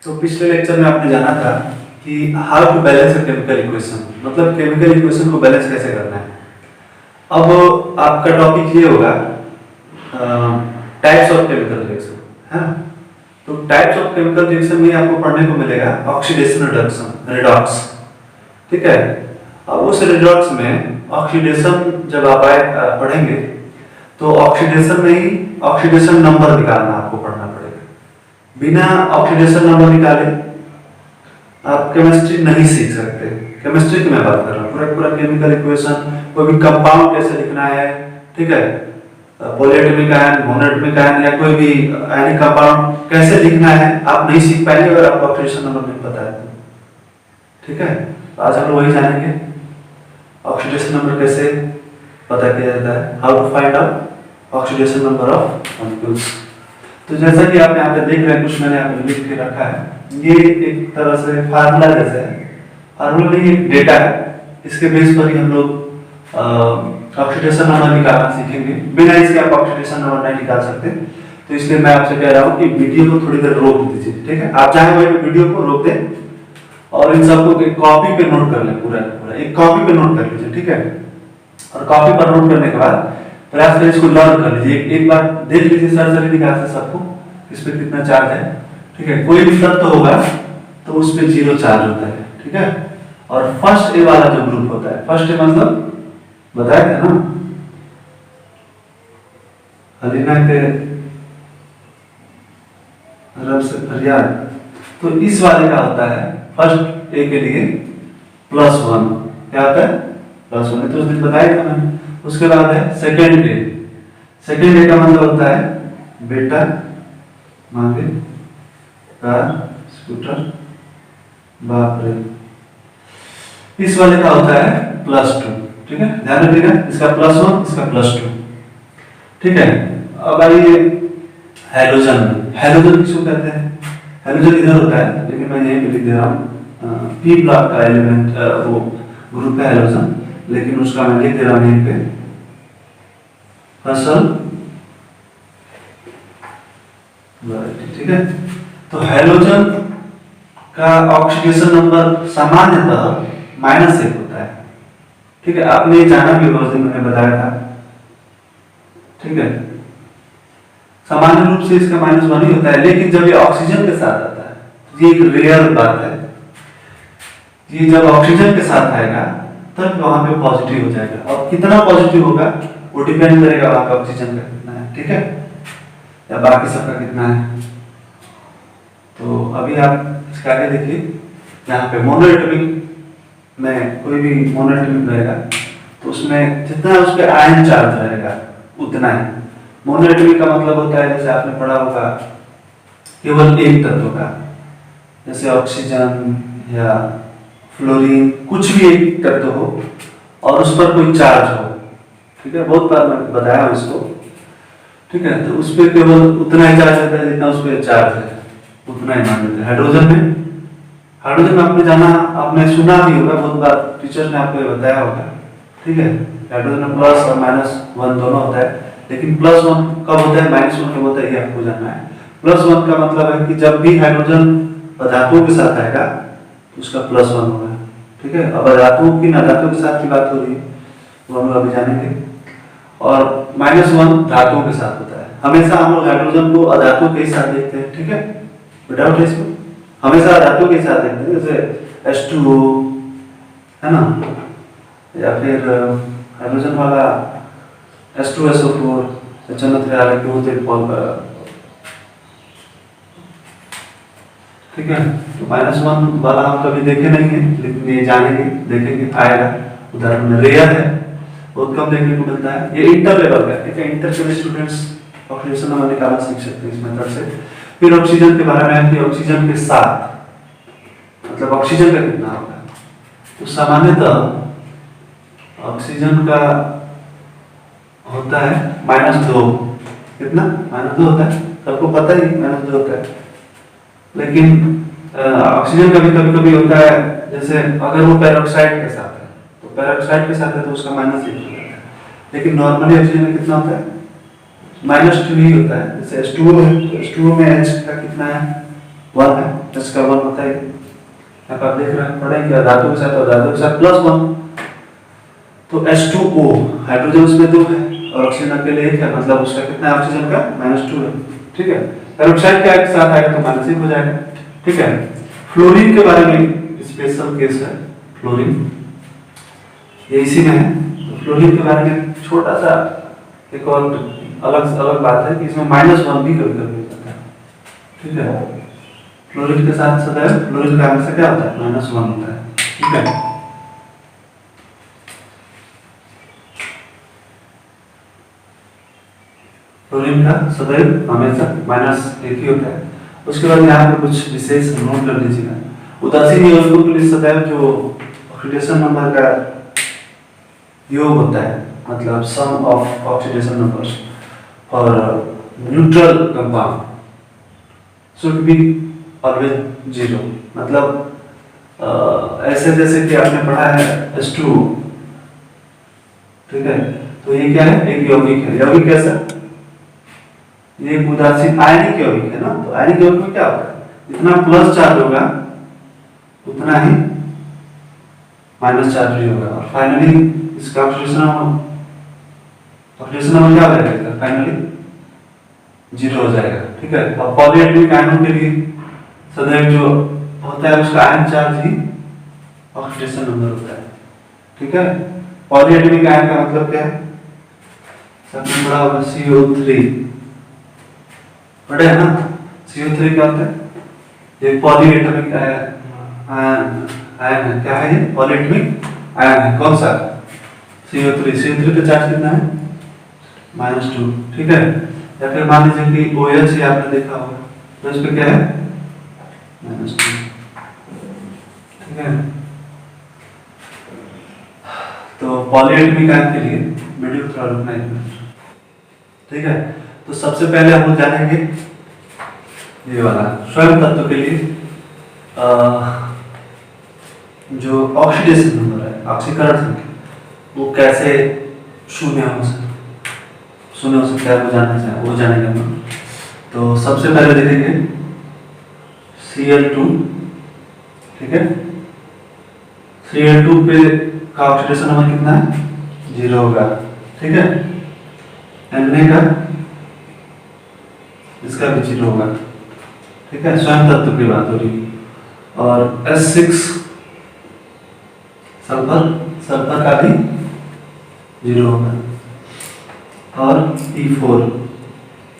तो पिछले लेक्चर में आपने जाना था कि how to balance a chemical equation, मतलब केमिकल इक्वेशन को बैलेंस कैसे करना है। अब आपका टॉपिक ये होगा टाइप्स ऑफ केमिकल रिएक्शन, है ना। तो टाइप्स ऑफ केमिकल रिएक्शन में आपको पढ़ने को मिलेगा ऑक्सीडेशन रिडक्शन, रिडॉक्स, ठीक है। अब उस रिडॉक्स में ऑक्सीडेशन जब आप पढ़ेंगे तो ऑक्सीडेशन में ही ऑक्सीडेशन नंबर निकालना आपको पढ़ना पड़ेगा। बिना ऑक्सीडेशन नंबर निकाले आप केमिस्ट्री नहीं सीख सकते। केमिस्ट्री की मैं बात कर रहा हूँ, पूरा केमिकल इक्वेशन, कोई भी कंपाउंड कैसे लिखना है, ठीक है, पॉलीएटॉमिक आयन, मोनोएटॉमिक आयन या कोई भी आयनिक कंपाउंड कैसे लिखना है आप नहीं सीख पाएंगे अगर आपको ऑक्सीडेशन नंबर नहीं पता है, ठीक है। तो आज हम लोग वही जानेंगे ऑक्सीडेशन नंबर कैसे पता किया जाता है, how to find out oxidation number of molecules. तो जैसा कि आप यहाँ पे देख रहे हैं, कुछ मैंने यहाँ पे लिख के रखा है, ये एक तरह से फार्मूला जैसा है, फार्मूला नहीं एक डेटा है, इसके बेस पर ही हम लोग ऑक्सीडेशन नंबर निकालना सीखेंगे। बिना इसके आप ऑक्सीडेशन नंबर नहीं निकाल सकते। तो इसलिए मैं आपसे कह रहा हूँ कि वीडियो को थोड़ी देर रोक दीजिए, ठीक है। आप चाहे वही वीडियो को रोक दें और इन सबको एक कॉपी पे नोट कर लें, पूरा एक कॉपी पे नोट कर लीजिए, ठीक है। और कॉपी पर नोट करने के बाद प्रयास करें इसको लर्न कर लीजिए, एक बार देख लीजिए सर्जरी निकाल से सबको इस पे कितना चार्ज है, ठीक है। कोई भी तत्व होगा तो उस पे 0 चार्ज होता है, ठीक है। और फर्स्ट ए वाला जो ग्रुप होता है, फर्स्ट ए मतलब बताया था ना, हलीना के रब से फरियाद, तो इस वाले का होता है फर्स्ट ए के लिए +1, क्या होता है +1, तो उस दिन बताया था मैंने। उसके बाद है सेकेंड ए, सेकेंड ए का मतलब होता है बेटा मांगे कार स्कूटर बाप रे, इस वाले का होता है +2, ठीक है। ध्यान रखिएगा, इसका +1 इसका +2, ठीक है। अब आइए हैलोजन, हैलोजन किसको कहते हैं, हैलोजन इधर होता है लेकिन मैं यहीं पे लिख दे रहा हूँ, पी ब्लॉक का एलिमेंट वो ग्रुप है हैलोजन, लेकिन उसका मैं लिख दे रहा हूँ यहीं पे फसल, ठीक है। तो हैलोजन का ऑक्सीडेशन नंबर सामान्यतः -1 होता है, ठीक है। आपने जाना भी होगा, उस दिन मैंने बताया था, ठीक है। सामान्य रूप से इसका -1 ही होता है, लेकिन जब ये ऑक्सीजन के साथ आता है, ये एक रेयर बात है, ये जब ऑक्सीजन के साथ आएगा तब वहां पे पॉजिटिव हो जाएगा। और कितना पॉजिटिव होगा वो डिपेंड करेगा वहां का ऑक्सीजन का कितना है, ठीक है, या बाकी सबका कितना है। तो अभी आप इसके आगे देखिए, यहाँ पे मोनोएटॉमिक में कोई भी मोनोएटॉमिक रहेगा तो उसमें जितना उस पर आयन चार्ज रहेगा उतना ही। मोनोएटॉमिक का मतलब होता है, जैसे आपने पढ़ा होगा, केवल एक तत्व का, जैसे ऑक्सीजन या फ्लोरीन, कुछ भी एक तत्व हो और उस पर कोई चार्ज हो, ठीक है। बहुत बार मैं बताया हूं इसको, ठीक है। तो उस पर केवल उतना ही चार्ज रहता है जितना उस पर चार्ज है, उतना ही मान लेते हैं। हाइड्रोजन में आपने जाना, आपने सुना भी होगा, बहुत बार टीचर ने आपको बताया होगा, ठीक है। हाइड्रोजन में प्लस और -1 दोनों होता है, लेकिन +1 कब होता है, -1 कब होता है, ये आपको जानना है। +1 का मतलब है कि जब भी हाइड्रोजन धातुओं के साथ आएगा तो उसका +1 होगा, ठीक है। अब धातुओं की अधातुओं के साथ की बात हो रही है, वो हम लोग अभी जानेंगे। और -1 धातुओं के साथ होता है। हमेशा हम लोग हाइड्रोजन को अधातुओं के साथ देखते हैं, ठीक है, विदाउट इसको हमेशा अधातुओं के साथ देखते हैं, जैसे H2O है ना, या फिर हाइड्रोजन वाला H2SO4, ठीक है। तो -1 वाला हम कभी देखे नहीं है, लेकिन ये जानेंगे, देखेंगे, आएगा उदाहरण में, रेयर है, बहुत कम देखने को मिलता है। ये इंटर लेवल का, ठीक है। इंटर के स्टूडेंट्स ऑक्सीडेशन नंबर निकालना सीख सकते हैं इस मेथड से। फिर ऑक्सीजन के बारे में है कि ऑक्सीजन के साथ मतलब ऑक्सीजन का कितना होगा। तो सामान्यतः ऑक्सीजन का होता है -2, कितना -2 होता है, सबको पता ही -2 होता है। लेकिन ऑक्सीजन का भी कभी-कभी होता है, जैसे अगर वो पेरोक्साइड के साथ है तो पेरोक्साइड के साथ है तो उसका -1 होता है, लेकिन नॉर्मली ऑक्सीजन में कितना होता है, -2 ही होता है। जैसे H2O है, H2O में H का कितना है 1 है, इसका 1 होता है। यहाँ पर आप देख रहे हैं पढ़े क्या धातु के साथ और धातु के साथ +1। तो H2O हाइड्रोजन उसमें 2 है और ऑक्सीजन अकेले 1 है, मतलब उसका कितना है ऑक्सीजन का -2 है। ठीक है, पेरोक्साइड के साथ आएगा तो -1 हो जाएगा। ठीक है, फ्लोरीन के बारे में स्पेशल केस है। फ्लोरीन ये इसी में है। तो फ्लोरीन के बारे में छोटा सा एक और अलग बात है कि इसमें -1 भी कभी कभी होता है। ठीक है, फ्लोरीन के साथ सदैव फ्लोरीन का हमेशा क्या होता है -1 होता है। ठीक है, फ्लोरीन का सदैव हमेशा -1 ही होता है। उसके बाद यहाँ पे कुछ विशेष नोट कर लीजिएगा। उदासीन यौगिकों के लिए सदैव जो ऑक्सीडेशन नंबर का योग होता है, मतलब sum of oxidation numbers for neutral compound should be always 0। मतलब ऐसे जैसे कि आपने पढ़ा है H2O। ठीक है, तो ये क्या है, एक यौगिक है। यौगिक कैसा, ये उदासीन आयनिक यौगिक है ना। तो आयनिक यौगिक में क्या होता है, जितना प्लस चार्ज होगा उतना ही माइनस चार्ज भी होगा और फाइनली इसका ऑक्सीडेशन नंबर क्या हो जाएगा, फाइनली 0 हो जाएगा। ठीक है, अब पॉलीएटॉमिक आयनों के लिए सदैव जो होता है उसका आयन चार्ज ही ऑक्सीडेशन नंबर होता है। ठीक है, पॉलीएटॉमिक आयन का मतलब क्या है, सबसे बड़ा होगा CO3। पढ़े है ना, CO3 क्या होता है, ये पॉलीएटॉमिक आयन है। क्या है ये, पॉलीएटॉमिक आयन है। कौन सा, CO3। CO3 का चार्ज कितना है, -2। ठीक है, या फिर मान लीजिए कि OH है, आपने देखा होगा, तो इस पे क्या है -2। ठीक है, तो पॉलीएटॉमिक आयन के लिए वीडियो थोड़ा रुकना है। ठीक है, तो सबसे पहले हम जानेंगे ये वाला स्वयं तत्व के लिए जो ऑक्सीडेशन नंबर है, ऑक्सीकरण संख्या, वो कैसे शून्य हो सकता है, वो जानेंगे हम। तो सबसे पहले देखेंगे Cl2। ठीक है, Cl2 पे का ऑक्सीडेशन नंबर कितना है, 0 होगा। ठीक है, Na का इसका भी 0 होगा। ठीक है, स्वयं तत्व की बात हो रही। और S6 सल्फर का भी 0 होगा। और E4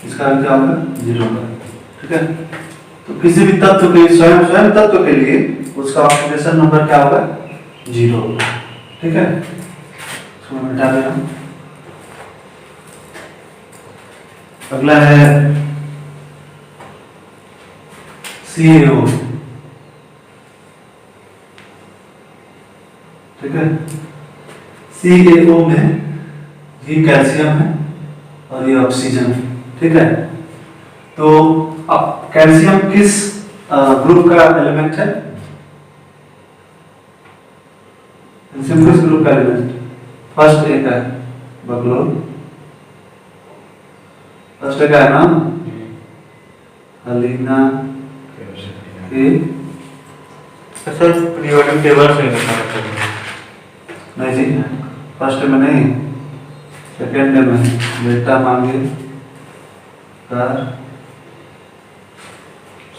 इसका भी क्या होगा, 0 होगा। ठीक है, तो किसी भी तत्व के स्वयं तत्व के लिए उसका ऑक्सीडेशन नंबर क्या होगा, 0 होगा। ठीक है, इसको मैं मिटा दे रहा हूं। अगला है CaO। ठीक है, CaO में ये कैल्शियम है और ये ऑक्सीजन है। ठीक है, तो अब कैल्शियम किस ग्रुप का एलिमेंट है, कैल्शियम किस ग्रुप का एलिमेंट, फर्स्ट ए का बकलोल, फर्स्ट का है नाम अलीना के सर पीरियोडिक टेबल से नहीं जी, फर्स्ट में नहीं, सेकेंड में बेटा मांगे कर।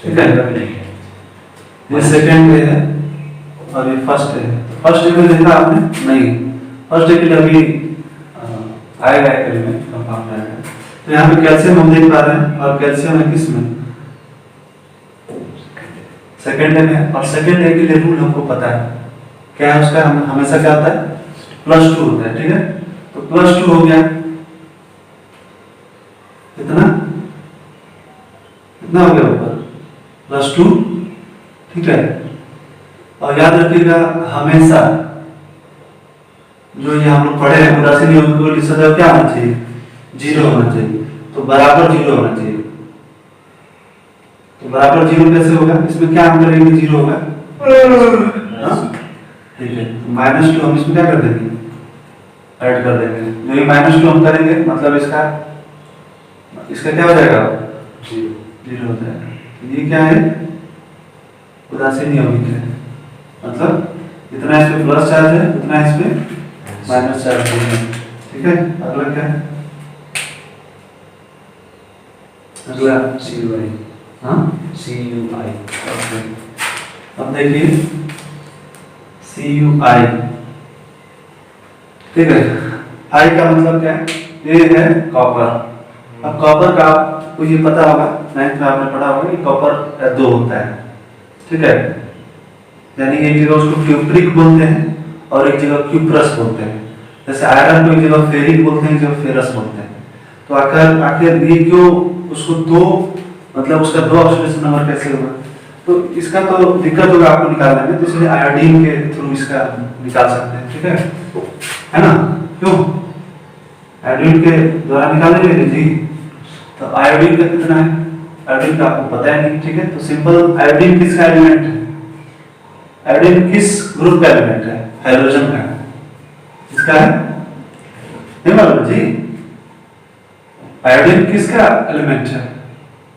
ठीक है, ये सेकेंड में है और ये फर्स्ट है। फर्स्ट में देखा आपने नहीं, फर्स्ट के लिए अभी आएगा एलिमेंट कंपाउंड आएगा। तो यहाँ पे कैल्शियम हम देख पा रहे हैं और कैल्शियम है किस में, सेकेंड में। और सेकेंड ए के लिए रूल हमको पता है क्या है उसका, हमेशा क्या होता है, +2 होता है। ठीक है, तो +2 हो गया, कितना हो गया ऊपर, +2। ठीक है, और याद रखिएगा हमेशा जो ये हम लोग पढ़े हैं उदासीन यौगिकों की सदैव क्या होना चाहिए, 0 होना चाहिए। तो बराबर 0 होना चाहिए। तो बराबर 0 कैसे होगा, इसमें क्या हम करेंगे, 0 होगा। ठीक है, तो -2 हम इसमें क्या कर देंगे, ऐड कर देंगे। जो ये -2 हम करेंगे मतलब इसका क्या हो जाएगा, 0 हो जाएगा। तो ये क्या है, उदासीन यौगिक है, मतलब इतना इस पे प्लस चार्ज है उतना इस पे माइनस चार्ज है। ठीक है, अगला क्या है? अगला CUI। हाँ CUI। अब देखिए CUI, ठीक है, आई का मतलब क्या है? ये है कॉपर। अब कॉपर का आपको ये पता होगा, 9th में आपने पढ़ा होगा कि कॉपर 2 होता है। ठीक है, यानी एक जगह उसको क्यूप्रिक बोलते हैं और एक जगह क्यूप्रस बोलते हैं। जैसे आयरन को एक जगह फेरिक बोलते हैं, एक जगह फेरस बोलते हैं। तो आखिर ये क्यों उसको 2, मतलब उसका 2 ऑक्सीडेशन नंबर कैसे हुआ? तो इसका तो दिक्कत होगा आपको निकालने में, तो इसलिए आयोडीन के थ्रू इसका निकाल सकते हैं। ठीक है ना? क्यों आयोडीन के द्वारा निकालेंगे जी? तो आयोडीन का कितना है? आयोडीन का आपको पता है नहीं। ठीक है, तो सिंपल आयोडीन किसका एलिमेंट है? आयोडीन किस ग्रुप का एलिमेंट है? हाइड्रोजन का। किसका है? नहीं मालूम जी? आयोडीन किसका एलिमेंट है?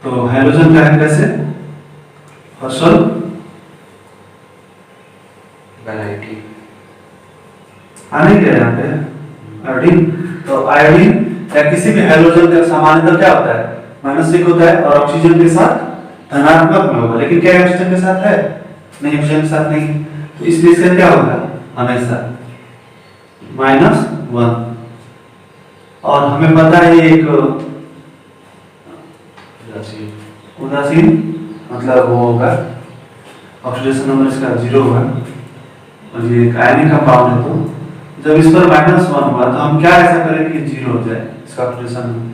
तो हाइड्रोजन का है। कैसे? हर्षल वैरायटी आने के यहाँ पे आयोडीन। तो आयोडीन या किसी भी हाइड्रोजन का सामान्यतः क्या होता है? -1 होता है और ऑक्सीजन के साथ धनात्मक में होगा। लेकिन क्या ऑक्सीजन के साथ है? नहीं, ऑक्सीजन के साथ नहीं। तो इसलिए इसका क्या होगा? हमेशा -1। और हमें पता है ये एक उदासीन, मतलब वो होगा ऑक्सीडेशन नंबर इसका 0 होगा और ये एक आयनिक कंपाउंड है। तो जब इस पर -1 हुआ तो हम क्या ऐसा करें कि 0 हो जाए इसका ऑक्सीडेशन नंबर?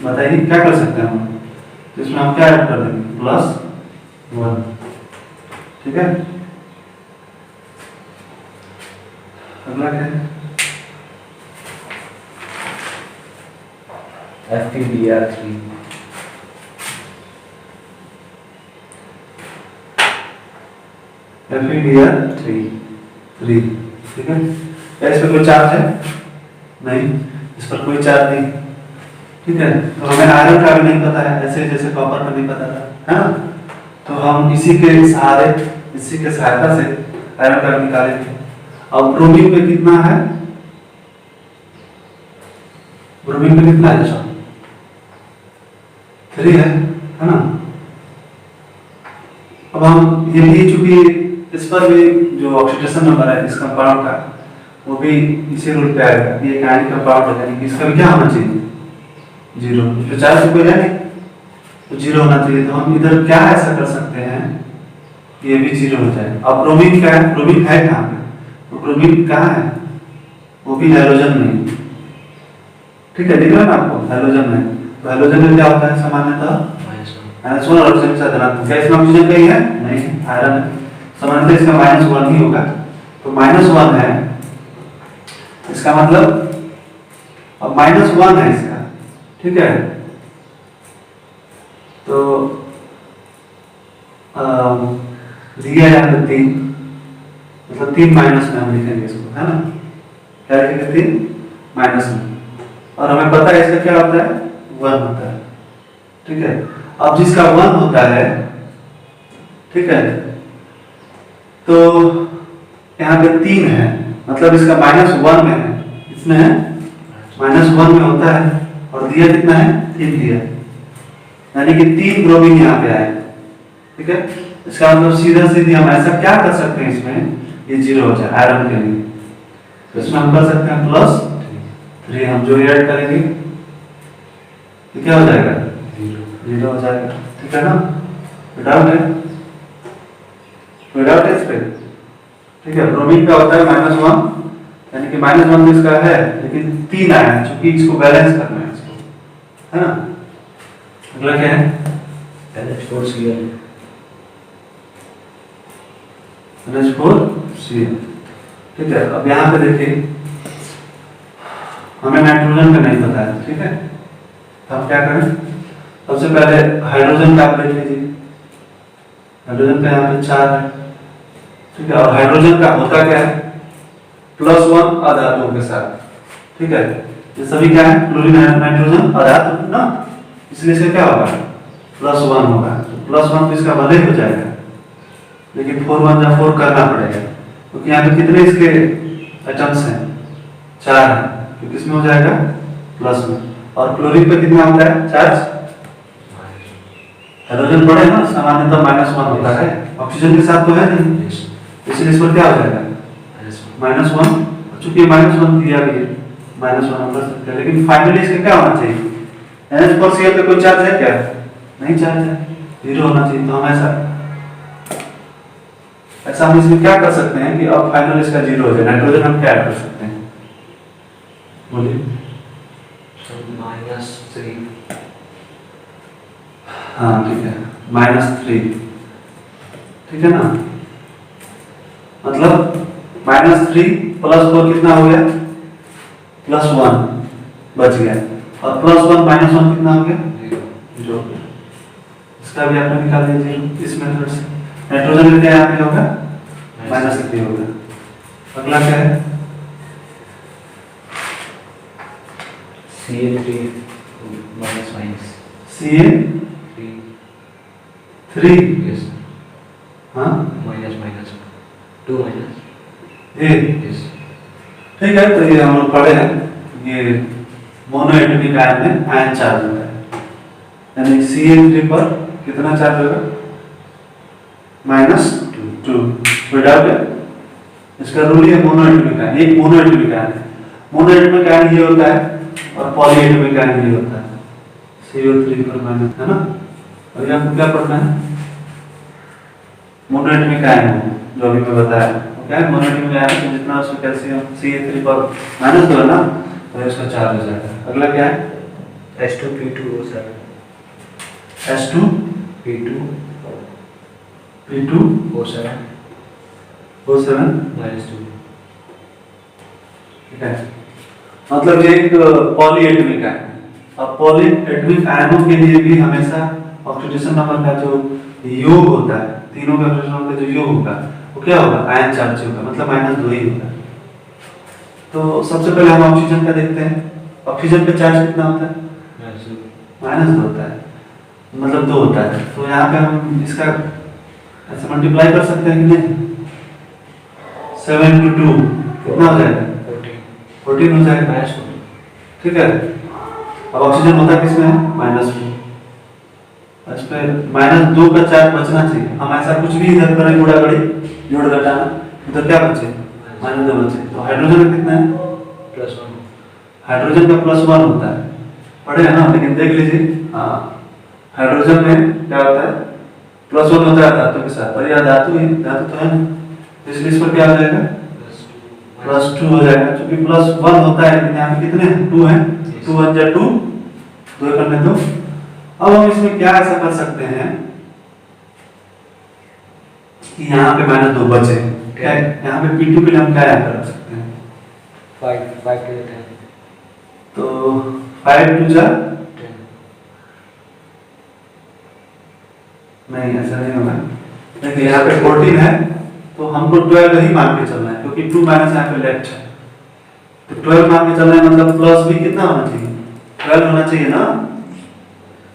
बताइए क्या कर सकते हैं हम? तो इसमें हम क्या ऐड कर देंगे? +1। ठीक है, अगला क्या है? FeBr3। FeBr3। ठीक है, क्या इस पर कोई चार्ज है? नहीं, इस पर कोई चार्ज नहीं। ठीक है, तो हमें आयरन का भी नहीं पता है, ऐसे जैसे कॉपर का नहीं पता था, है ना? तो हम इसी के सहारे, इसी के सहायता से आयरन का निकालेंगे। अब ब्रोमीन पे कितना है? ब्रोमीन पे कितना है? 3 है ना? अब हम ये भी, चूंकि इस पर भी जो ऑक्सीडेशन नंबर है इस कंपाउंड का, वो भी इसी रूल पे आएगा। ये एक आयनिक कंपाउंड है, यानी कि इसका भी क्या होना चाहिए? 0। तो चार्ज से कोई है नहीं, तो 0 होना चाहिए। तो हम इधर क्या ऐसा कर सकते हैं, ये भी 0 हो जाए। अब ब्रोमीन क्या है? ब्रोमीन है कहाँ पे? तो ब्रोमीन कहाँ है? वो भी हाइड्रोजन में। ठीक है, दिख रहा है ना आपको? हाइड्रोजन में। तो हाइड्रोजन में क्या होता है सामान्यतः? -1 और ऑक्सीजन के साथ धनात्मक। क्या इसमें ऑक्सीजन कहीं है? नहीं, आयरन है। सामान्यतः इसका -1 ही होगा। तो -1 है, इसका मतलब अब -1 है इसका। ठीक है, तो दिया यहाँ पे 3, मतलब 3 माइनस में हम लिखेंगे इसको, है ना? क्या लिखेंगे? 3 माइनस में। और हमें पता है इसका क्या होता है? 1 होता है। ठीक है, अब जिसका 1 होता है, ठीक है, तो यहाँ पे 3 है, मतलब इसका -1 में है, इसमें है -1 में होता है। और दिया कितना है? 3 दिया, यानी कि 3 ब्रोमीन यहाँ पे आए। ठीक है, इसका मतलब सीधा सीधी हम ऐसा क्या कर सकते हैं, इसमें ये 0 हो जाए आयरन के लिए। तो इसमें हम कर सकते हैं +3। हम जो ऐड करेंगे तो क्या हो जाएगा? 0 हो जाएगा। ठीक है ना? डाउट है? कोई डाउट है इस पे? ठीक है, ब्रोमीन का होता है -1, यानी कि -1 इसका है, लेकिन 3 आया है, क्योंकि इसको बैलेंस करना है इसको, है ना? अगला क्या है? NH4Cl। NH4Cl। ठीक है, अब यहाँ पे देखिए, हमें नाइट्रोजन का नहीं पता है। ठीक है, तो हम क्या करें? सबसे पहले हाइड्रोजन का आप देख लीजिए। हाइड्रोजन का यहाँ पे 4 है। ठीक है, और हाइड्रोजन का होता क्या है? +1 अधातुओं के साथ। ठीक है, ये सभी क्या है? क्लोरीन, नाइट्रोजन, अधातु ना, इसलिए से क्या होगा? +1 होगा। +1 तो इसका भले ही हो जाएगा, लेकिन 4 1 जा 4 करना पड़ेगा, क्योंकि यहाँ पे कितने इसके एटम्स हैं, 4 हैं, तो किसमें हो जाएगा +1। और क्लोरीन पे कितना होता है चार्ज, हाइड्रोजन बड़े ना सामान्यतः -1 होता है, ऑक्सीजन के साथ तो है नहीं, इसलिए इस पर क्या हो जाएगा -1। चूंकि -1 दिया भी है, -1 हम कर सकते हैं, लेकिन फाइनली इसका क्या होना चाहिए, NH4Cl पे कोई चार्ज है क्या, नहीं चार्ज है, 0 होना चाहिए। तो हम ऐसा हम इसमें क्या कर सकते हैं कि अब फाइनल इसका 0 हो जाए, नाइट्रोजन हम क्या ऐड कर सकते हैं, बोलिए। -3। हाँ ठीक है, -3, ठीक है ना, मतलब -3 + 4 कितना हो गया, +1 बच गया, और +1 -1 कितना हो गया, 0। इसका भी आपने निकाल दिया 0 इस मेथड से। नाइट्रोजन का क्या यहाँ पे होगा, -3 होगा। अगला क्या है, Cl3 -, Ca3, yes, हाँ -2 ए, yes, ठीक है। तो ये हम लोग पढ़े हैं, ये मोनोएटॉमिक आयन में आयन चार्ज होता है, यानी Cl3 पर कितना चार्ज होगा, -2। कोई डाउट है, इसका रूल है मोनोएटॉमिक आयन, एक मोनोएटॉमिक आयन है, मोनोएटॉमिक आयन ये होता है और पॉलीएटॉमिक आयन ये होता है, CO3 पर माइनस, है ना। और यहाँ क्या पढ़ना है, मोनोएटॉमिक आयन जो अभी मैं बताया, क्या है मोनोएटॉमिक आयन, तो जितना उसमें कैल्शियम Ca3 पर -2 है ना, तो इसका चार्ज हो जाएगा। अगला क्या है, H2P2O7, H2P2O7 -2, ठीक है, मतलब ये एक पॉलीएटॉमिक आयन। अब पॉलीएटॉमिक आयनों के लिए भी हमेशा ऑक्सीडेशन नंबर का जो योग होता है, तीनों के ऑक्सीडेशन नंबर का जो योग होगा वो क्या होगा, आयन चार्ज होगा, मतलब -2 ही होगा। तो सबसे पहले हम ऑक्सीजन का देखते हैं, ऑक्सीजन पे चार्ज कितना होता है, -2 होता है, मतलब 2 होता है। तो यहाँ पे हम इसका ऐसे मल्टीप्लाई कर सकते हैं कि नहीं, 7 × 2 कितना हो जाएगा, 14 हो जाएगा, ठीक है। अब ऑक्सीजन होता किसमें है, -2, इस पे -2 का चार्ज बचना चाहिए। हम ऐसा कुछ भी इधर करें, गुणा गड़ी जोड़ घटाना, तो क्या बचे, -2 बचे। तो हाइड्रोजन का कितना है, +1, हाइड्रोजन का +1 होता है, पढ़े है ना, लेकिन देख लीजिए, हाँ हाइड्रोजन में क्या होता है, +1 होता है धातु के साथ, और यह धातु है, धातु तो है ना, इसलिए इस पर क्या हो जाएगा, +2 हो जाएगा, क्योंकि +1 होता है, लेकिन यहाँ पे कितने हैं, 2 हैं, 2 1 जा 2, 2 करने दो। अब हम इसमें क्या ऐसा कर सकते हैं कि यहाँ पे -2 बचे, क्या है, यहाँ पे P2 के लिए हम क्या याद कर सकते हैं, 5 के लिए 10, तो 5 2 जा 10, नहीं, ऐसा नहीं होगा, देखिए यहाँ पे 14 है, तो हमको 12 ही मान के चलना है, क्योंकि 2 माइनस यहाँ पे लेफ्ट है, तो 12 मान के चलना है, मतलब प्लस भी कितना होना चाहिए, 12 होना चाहिए ना।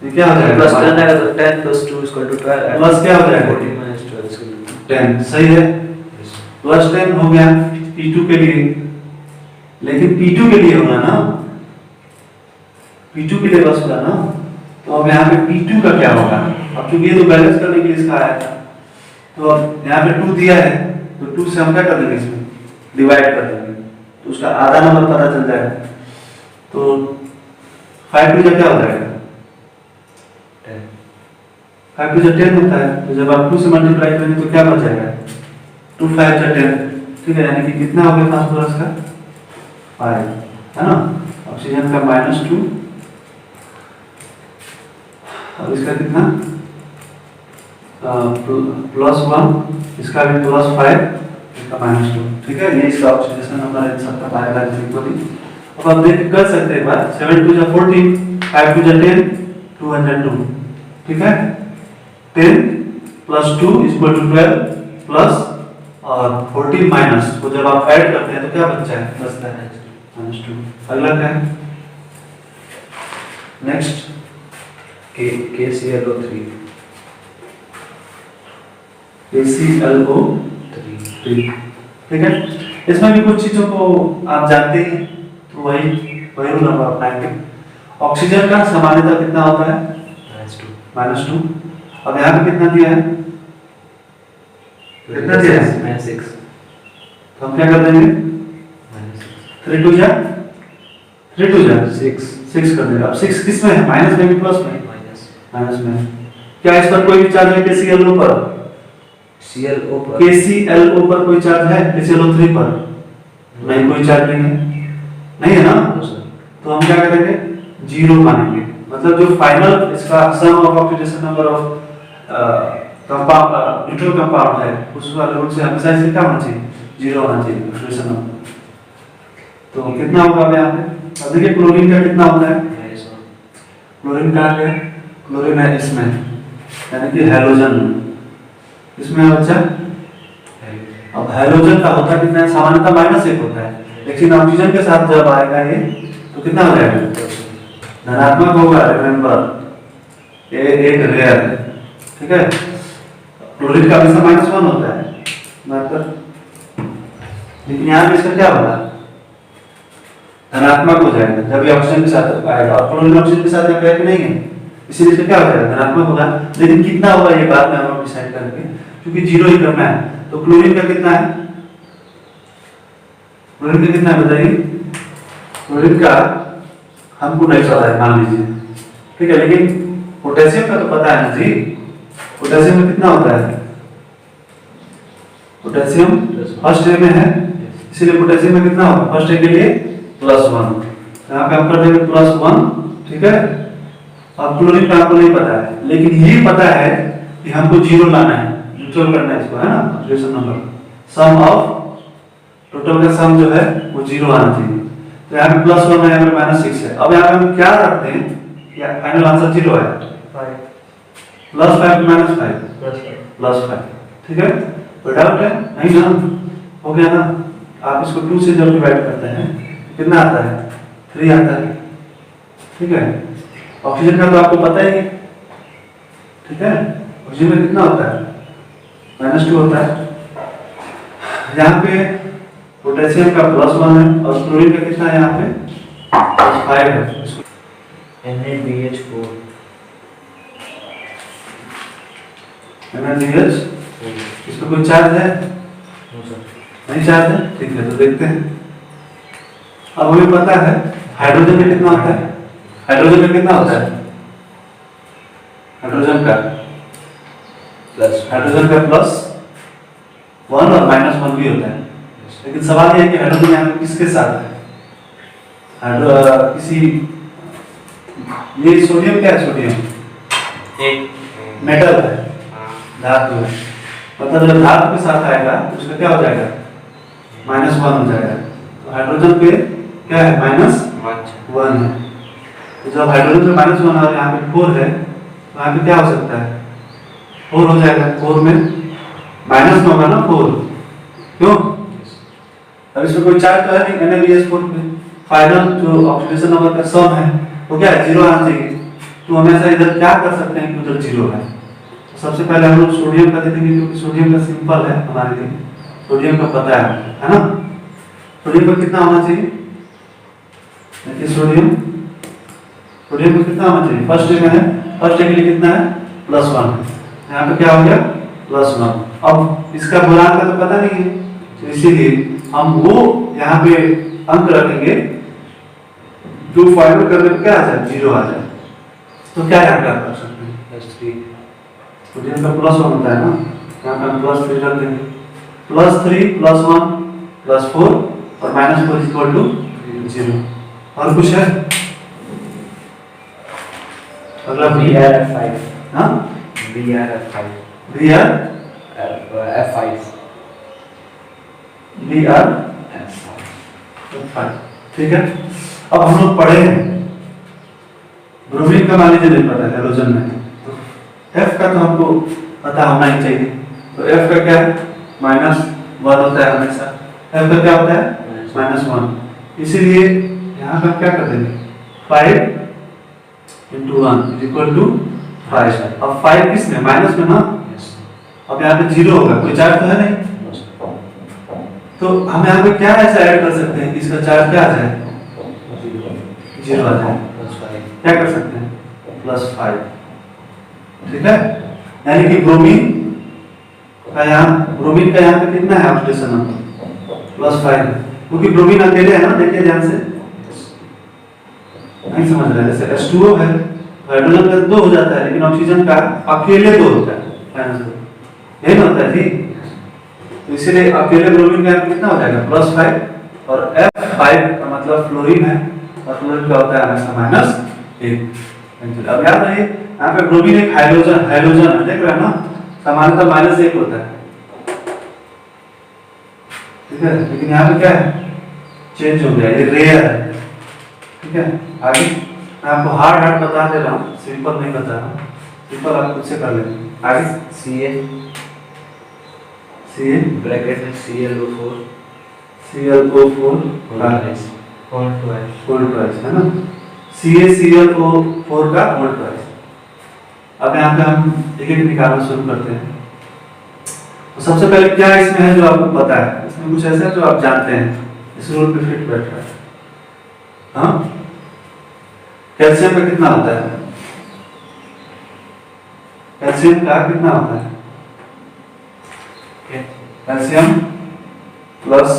ये क्या हो जाएगा, +10 आएगा तो 10 + 2 = 12, प्लस क्या हो जाएगा, 14 - 12 = 10, सही है, +10 हो गया P2 के लिए, लेकिन P2 के लिए होगा ना, P2 के लिए बस होगा ना। तो अब यहाँ पे P2 का क्या होगा, अब चूंकि ये तो बैलेंस करने के लिए इसका आया था, तो अब यहाँ पे 2 दिया है, तो 2 से हम क्या कर देंगे, इसमें डिवाइड कर देंगे, तो उसका आधा नंबर पता चल जाएगा। तो 5 2 जा क्या हो जाएगा, 5 2 जा 10 होता है, तो जब आप 2 से मल्टीप्लाई करेंगे तो क्या बच जाएगा, 2 5 जा 10, ठीक है, यानी कि कितना हो गया फास्फोरस का 5, है ना, ऑक्सीजन का -2, और इसका कितना +1, इसका भी +5, इसका -2, ठीक है, ये इसका ऑक्सीडेशन नंबर है, सबका बायोलॉजी इक्वली। अब आप देख कर सकते हैं एक बार, 7 2 जा 14, 5 2 जा 10, 2 1 जा 2, ठीक है, 10 + 2 = 12 प्लस और 14 माइनस को जब आप ऐड करते हैं तो क्या बचता है, बचता है -2। अगला क्या है, नेक्स्ट KClO3, KClO3, ठीक है। इसमें भी कुछ चीजों को आप जानते हैं, तो वही रूल हम अपनाएंगे। ऑक्सीजन का सामान्यता कितना होता है? -2। अब यहाँ पे कितना दिया है? कितना दिया है? -6। तो हम क्या कर देंगे? 3 2 जा 6 कर देंगे। अब 6 किस में है? माइनस में कि प्लस में? माइनस में। क्या इस पर कोई भी चार्ज है KClO पर? KClO पर कोई चार्ज है? KClO3 पर नहीं, कोई चार्ज नहीं है, नहीं है ना? तो हम क्या करेंगे? 0 मानेंगे। मतलब जो फाइनल इसका sum of oxidation number of neutral compound है, उस वाले रूट से हमेशा इसका क्या होना चाहिए? 0 होना चाहिए ऑक्सीडेशन नंबर। तो कितना होगा अब यहाँ पे? अब देखिए क्लोरीन का कितना होता है? क्लोरीन का है, क्लोरीन है इसमें, यानी कि हैलोजन इसमें है बच्चा। अब हैलोजन का होता कितना है? सामान्यतः -1 होता है, लेकिन ऑक्सीजन के साथ जब आएगा ये तो कितना हो जाएगा? धनात्मक होगा। रिमेंबर ये एक रेयर है, ठीक है। क्लोरीन का हमेशा -1 होता है मार्कर, लेकिन यहाँ पे इसका क्या होगा? धनात्मक हो जाएगा जब ये ऑक्सीजन के साथ आएगा। और क्लोरीन ऑक्सीजन के साथ यहाँ पे नहीं है, इसीलिए इसका क्या हो जाएगा? धनात्मक होगा। लेकिन कितना होगा ये बात में हम लोग डिसाइड करेंगे, क्योंकि 0 ही करना है। तो क्लोरीन का कितना है? क्लोरीन का कितना है बताइए? क्लोरीन का हमको नहीं पता है, मान लीजिए, ठीक है। लेकिन पोटेशियम का तो पता है ना जी। पोटेशियम में कितना होता है? पोटेशियम फर्स्ट ए में है, इसीलिए पोटेशियम में कितना होगा? फर्स्ट ए के लिए +1। यहाँ पे हम कर देंगे +1, ठीक है। अब क्लोरीन का हमको नहीं पता है, लेकिन ये पता है कि हमको 0 लाना है, न्यूट्रल करना है इसको, है ना? Oxidation number sum of total का सम जो है वो 0 आना चाहिए। तो यहाँ पे +1 है, यहाँ पे -6 है। अब यहाँ पे हम क्या रखते हैं? या फाइनल आंसर 0 है। +5 -5 +5, ठीक है। कोई डाउट है? नहीं ना? हो गया ना? आप इसको 2 से जब डिवाइड करते हैं कितना आता है? 3 आता है, ठीक है। ऑक्सीजन का तो आपको पता ही है, ठीक है। ऑक्सीजन में कितना होता है? -2 होता है। यहाँ पे पोटेशियम का +1 है और क्लोरीन का कितना है? यहाँ पे +5 है। NaBH4 NaBH, इसमें कोई चार्ज है? नहीं चार्ज है, ठीक है। तो देखते हैं। अब हमें पता है हाइड्रोजन में कितना होता है? हाइड्रोजन में कितना होता है? हाइड्रोजन का +1 और -1 भी होता है। लेकिन सवाल ये है कि हाइड्रोजन यहाँ पे किसके साथ है? किसी ये सोडियम क्या है? सोडियम एक मेटल है, धातु है। मतलब जब धातु के साथ आएगा तो उसका क्या हो जाएगा? -1 हो जाएगा। तो हाइड्रोजन पे क्या है? -1 है। तो जब हाइड्रोजन पे -1 और यहाँ पे 4 है, तो यहाँ पे क्या हो सकता है? 4 हो जाएगा। 4 में माइनस में होगा ना 4, क्यों? अब इसमें कोई चार्ज तो है नहीं NaBH4 पे। फाइनल जो ऑक्सीडेशन नंबर का सम है वो क्या है? 0 आना चाहिए। तो हमेशा इधर क्या कर सकते हैं कि उधर 0 है। तो सबसे पहले हम लोग सोडियम का देखेंगे, क्योंकि सोडियम का सिंपल है हमारे लिए, सोडियम का पता है ना? सोडियम का कितना होना चाहिए? देखिए सोडियम का कितना होना चाहिए? फर्स्ट ए में है, फर्स्ट ए के लिए कितना है? +1 है। यहाँ पे क्या हो गया? +1। अब इसका गुणांक का तो पता नहीं है, तो इसीलिए हम वो यहाँ पे अंक रखेंगे जो फाइनल करने पे क्या आ जाए? 0 आ जाए। तो क्या यहाँ पे आप कर सकते हैं? +3 सोडियम का +1 होता है ना, यहाँ पे हम +3 रख देंगे। +3 +1 +4 और -4 = 0। और कुछ है? अगला BrF5 हाँ BrF5 BrF5, ठीक है। अब हम लोग पढ़े हैं ब्रोमीन का, मान लीजिए नहीं पता हैलोजन में, तो F का तो हमको पता होना ही चाहिए। तो F का क्या है? -1 होता है हमेशा। F का क्या होता है? -1। इसीलिए यहाँ पर क्या कर देंगे? 5 × 1 = 5। अब 5 किस में? माइनस में ना, अब यहाँ पे 0 होगा, कोई चार्ज तो है नहीं, तो हम यहाँ पे क्या ऐसा ऐड कर सकते हैं कि इसका चार्ज क्या आ जाए, 0 आ जाए। क्या कर सकते हैं, +5, ठीक है। यानी कि ब्रोमीन का यहाँ पे कितना है ऑक्सीडेशन नंबर, +5, क्योंकि ब्रोमीन अकेले है ना, देखिए ध्यान से, नहीं समझ रहे, जैसे H2O है, हाइड्रोजन का 2 हो जाता है, लेकिन ऑक्सीजन का अकेले 2 होता है, यही ना होता है जी। तो इसीलिए अकेले ब्रोमीन का यहाँ पे कितना हो जाएगा, +5, और F5 का मतलब फ्लोरीन है, और फ्लोरीन का होता है हमेशा -1। अब याद रखिए, यहाँ पे ब्रोमीन एक हाइड्रोजन है, देख रहे हैं ना, सामान्यतः -1 होता है, ठीक है, लेकिन यहाँ पे क्या है, चेंज हो गया, ये रेयर है, ठीक है। आगे मैं आपको हार्ड बता दे रहा हूँ, सिंपल नहीं बता रहा हूँ, सिंपल आप खुद से कर लेंगे। आगे Ca ब्रैकेट में ClO4 होल ट्वाइस है ना, CaClO4 का होल ट्वाइस। अब यहाँ पे हम एक एक निकालना शुरू करते हैं। तो सबसे पहले क्या इसमें है जो आपको पता है, इसमें कुछ ऐसा है जो आप जानते हैं, इस रूल पे फिट बैठ रहा है। हाँ, कैल्शियम का कितना होता है, कैल्शियम का कितना होता है, कैल्शियम प्लस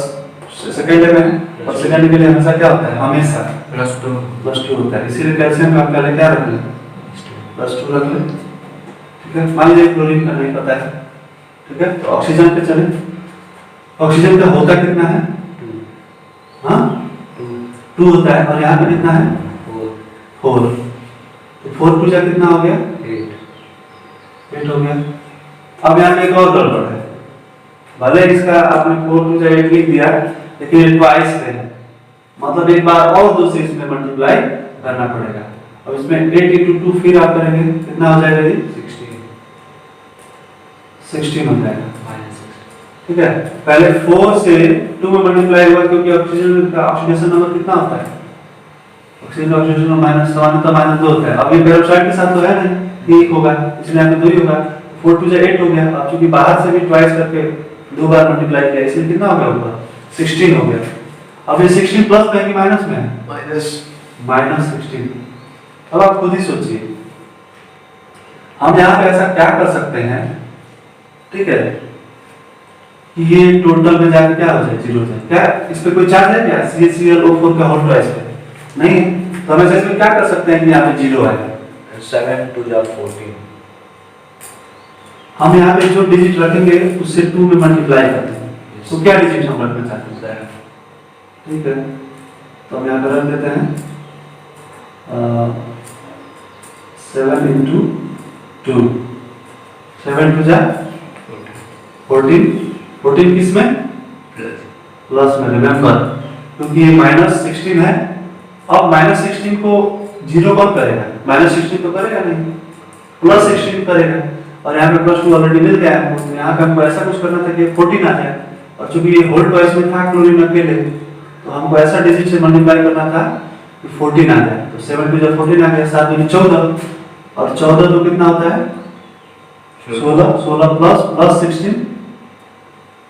सेकेंड में, और सेकेंड के लिए हमेशा क्या होता है, हमेशा +2 होता है, इसीलिए कैल्शियम का पहले क्या रख लें, +2 रख लें, ठीक है। मान लीजिए क्लोरीन का नहीं पता है, ठीक है, तो ऑक्सीजन पे चले, ऑक्सीजन का होता कितना है, हाँ 2 होता है, और यहाँ पे कितना है 4, तो 4 2 कितना हो गया, 8 हो गया। अब यहाँ पे एक और गड़बड़ है, भले इसका आपने 4 2 8 लिख दिया, लेकिन ये ट्वाइस पे है, मतलब एक बार और 2 से इसमें मल्टीप्लाई करना पड़ेगा। अब इसमें 8 × 2 फिर आप करेंगे, कितना हो जाएगा जी, 16 हो जाएगा, ठीक है। पहले 4 से 2 में मल्टीप्लाई हुआ, क्योंकि ऑक्सीजन का ऑक्सीडेशन नंबर कितना होता है, ऑक्सीजन का ऑक्सीडेशन नंबर -2 होता है। अब ये पेरोक्साइड के साथ तो है नहीं, 1 होगा, इसलिए यहाँ पे 2 ही होगा, 4 2 8 हो गया। अब चूंकि बाहर से भी ट्वाइस करके 2 बार मल्टीप्लाई किया, इसलिए कितना हो गया ऊपर, 16 हो गया। अब ये 16 प्लस में है कि माइनस में है, -16। अब आप खुद ही सोचिए, हम यहाँ पे ऐसा क्या कर सकते हैं, ठीक है, कि ये टोटल में जाके क्या हो जाए, 0 हो जाए। क्या इस पे कोई चार्ज है क्या, CaClO4 का होल ट्वाइस पे नहीं, तो हम इसमें क्या कर सकते हैं कि यहाँ पे 0 आएगा, 7 2 14। हम यहाँ पे जो डिजिट रखेंगे उससे 2 में मल्टीप्लाई करते हैं, तो क्या डिजिट हम रखना चाहते हैं, ठीक है। तो हम यहाँ पर रख देते हैं 7 × 2, 7 2 14, 14 किस में, प्लस में, रिमेंबर, क्योंकि ये -16 है। अब -16 को 0 कौन करेगा, -16 तो करेगा नहीं, +16 करेगा, और यहाँ पे +2 ऑलरेडी मिल गया है, तो यहाँ पे हमको ऐसा कुछ करना था कि 14 आ जाए, और चूंकि ये होल ट्वाइस में था क्लोरीन अकेले, तो हमको ऐसा डिजिट से मल्टीप्लाई करना था कि 14 आ जाए। तो 7 2 14 आ गया, 7 2 14, और 14 तो कितना होता है 16, 16 प्लस 16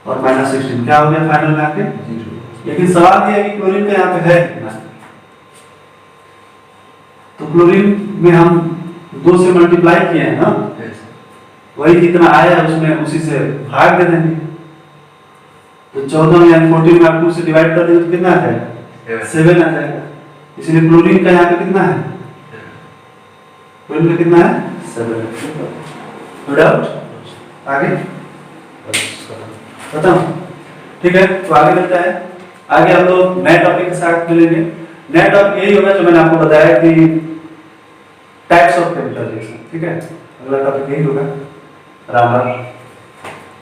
और -16, क्या हो गया फाइनल में आके 0। लेकिन सवाल ये है कि क्लोरीन का यहाँ पे है कितना, तो क्लोरीन में हम 2 से मल्टीप्लाई किए हैं ना, वही कितना आया उसमें उसी से भाग दे देंगे, तो 14 में यानी 14 में आप 2 से डिवाइड कर देंगे तो कितना आ जाएगा, 7 आ जाएगा। इसलिए क्लोरीन का यहाँ पे कितना है, क्लोरीन का कितना है 7, नो डाउट। आगे खत्म, ठीक है। तो आगे चलता है, आगे हम लोग नए टॉपिक के साथ मिलेंगे। नया टॉपिक यही होगा जो मैंने आपको बताया कि टाइप्स ऑफ केमिकल रिएक्शन, ठीक है। अगला टॉपिक यही होगा। राम राम।